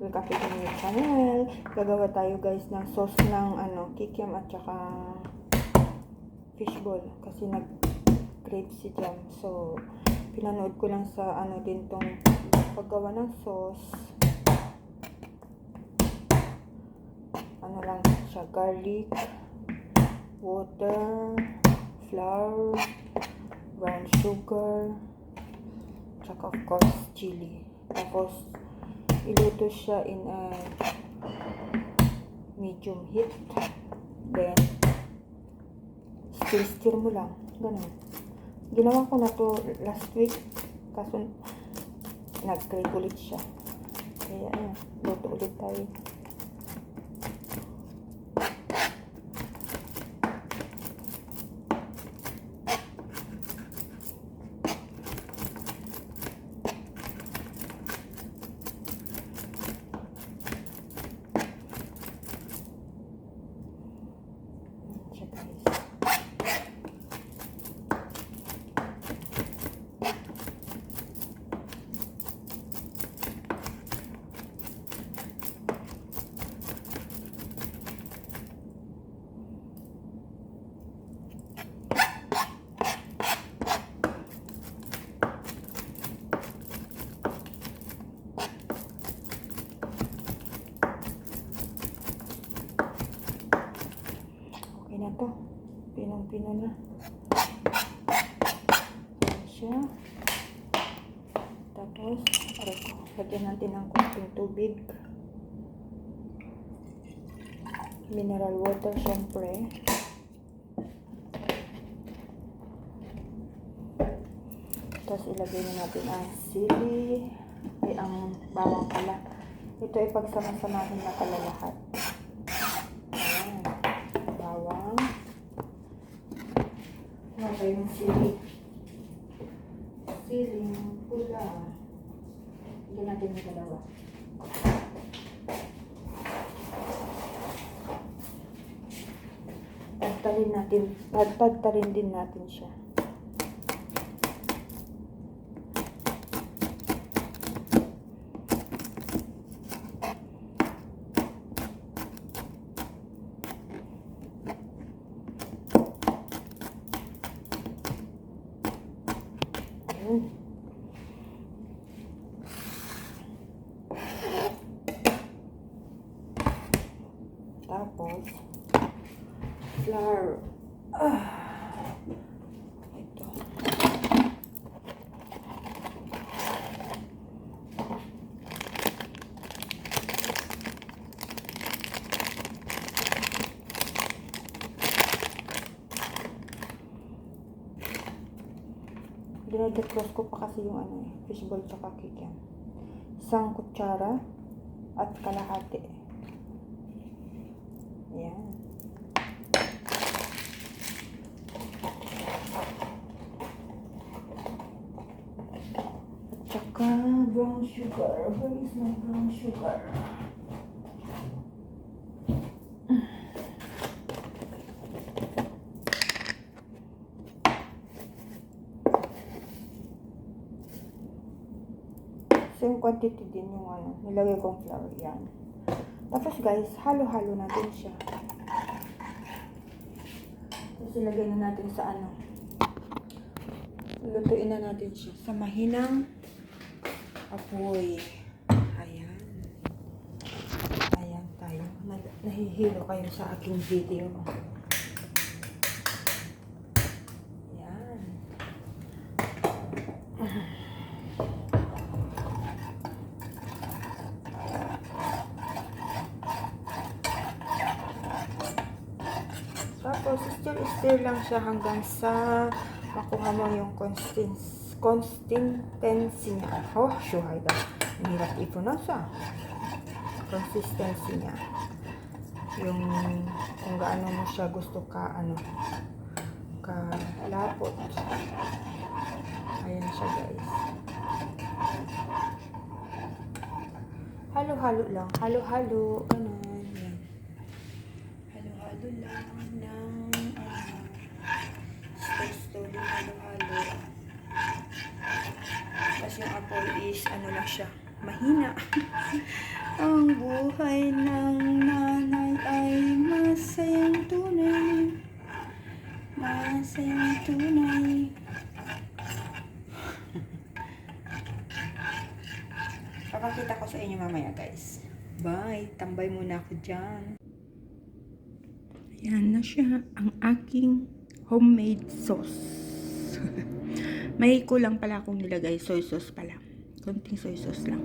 welcome to the channel. Gagawa tayo guys ng sauce ng kikiam at saka fishball kasi nag-crave si Jam. So pinanood ko lang sa din tong paggawa ng sauce. Lang siya, garlic, water, flour, brown sugar, tsaka of course chili. Tapos iluto siya in a medium heat, then stir mo lang, ganun. Ginawa ko na to last week kaso nag-crave ulit siya, kaya luto ulit tayo. Okay na to. Pinong-pino na. Yan siya. Tapos, lagyan natin ng konting tubig. Mineral water, syempre. Tapos, ilagay na natin ang sili. Ang bawang pala. Ito ay pagsama-samahin na pala lahat. Lagay ng sili. Siling pula. Lagyan natin yung dalawa. Tagtalin din natin siya. Tapos flour. Ito. Dinadecross ko pa kasi yung fishball tsaka kikiam. 1 kutsara at kalahati. Ayan. At saka brown sugar. Where is my brown sugar? Same quantity din yung nilagay kong flour. Yan. Tapos guys, halo-halo natin siya. Tapos ilagay na natin sa lutuin na natin siya sa mahinang apoy. Ayan. Ayan tayo. Nahihilo kayo sa aking video. Ayan. Tapos, stir lang siya hanggang sa makuha mo yung consistency niya. Oh, shuhay daw. Mahirap i-pronounce consistency niya. Yung kung gaano mo siya gusto kalapot. Ayan siya guys. Halo-halo lang. Halo-halo. Ganun. Yan. Halo-halo lang ng slowly halo-halo. Kasi yung apoy is lang siya, mahina. Ang buhay ng nanay ay masayang tunay. Masayang tunay. Papakita ko sa inyo mamaya, guys. Bye! Tambay muna ako dyan. Ayan na siya, ang aking homemade sauce. May kulang pala akong nilagay, soy sauce pala. Konting soy sauce lang.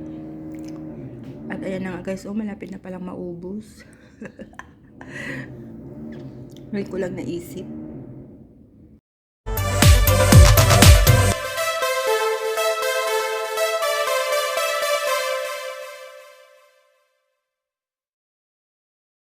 At ayan na nga guys, malapit na palang maubos. May kulang na isip.